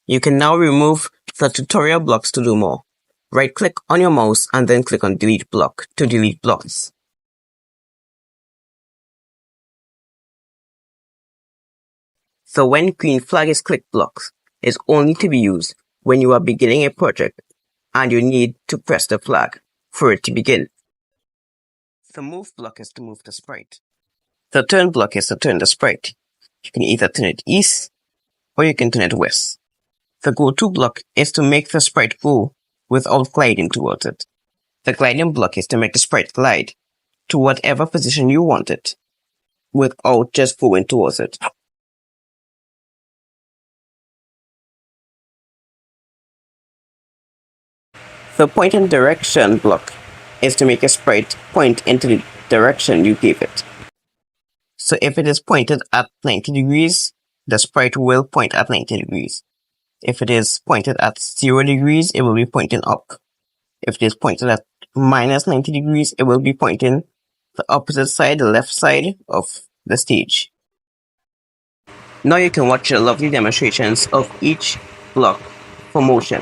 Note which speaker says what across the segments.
Speaker 1: You can now remove the tutorial blocks to do more. Right-click on your mouse and then click on Delete Block to delete blocks. The when green flag is clicked blocks is only to be used when you are beginning a project and you need to press the flag for it to begin. The move block is to move the sprite. The turn block is to turn the sprite. You can either turn it east or you can turn it west. The go to block is to make the sprite go without gliding towards it. The gliding block is to make the sprite glide to whatever position you want it without just going towards it. The point and direction block is to make a sprite point into the direction you gave it. So if it is pointed at 90 degrees, the sprite will point at 90 degrees. If it is pointed at 0 degrees, it will be pointing up. If it is pointed at minus 90 degrees, it will be pointing the opposite side, the left side of the stage. Now you can watch the lovely demonstrations of each block for motion.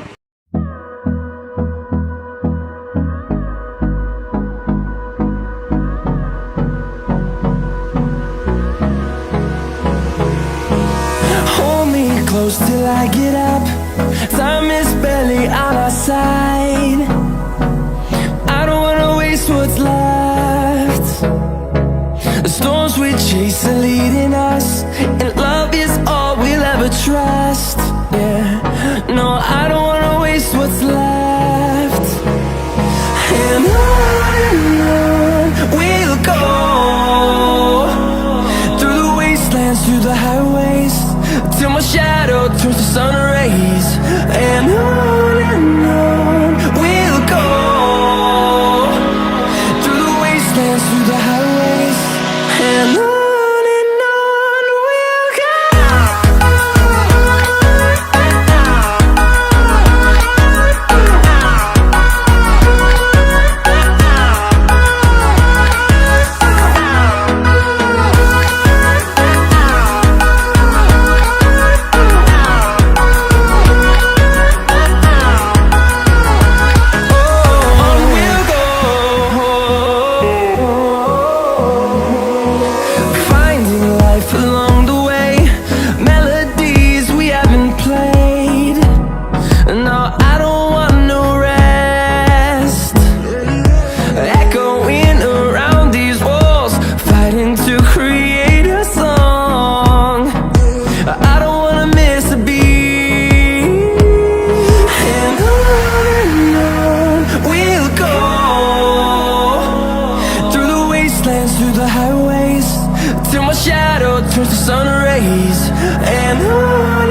Speaker 2: Close till I get up, time is barely on our side. I don't wanna waste what's left. The storms we chase are leading us, and love is all we'll ever trust. Yeah, no, I don't wanna waste what's left. And on we'll go, through the wastelands, through the highways, till my shadow turns to sun rays. And on we'll go, through the wastelands, through the highways, and on we'll go. Through the highways, till my shadow turns to sun rays. And on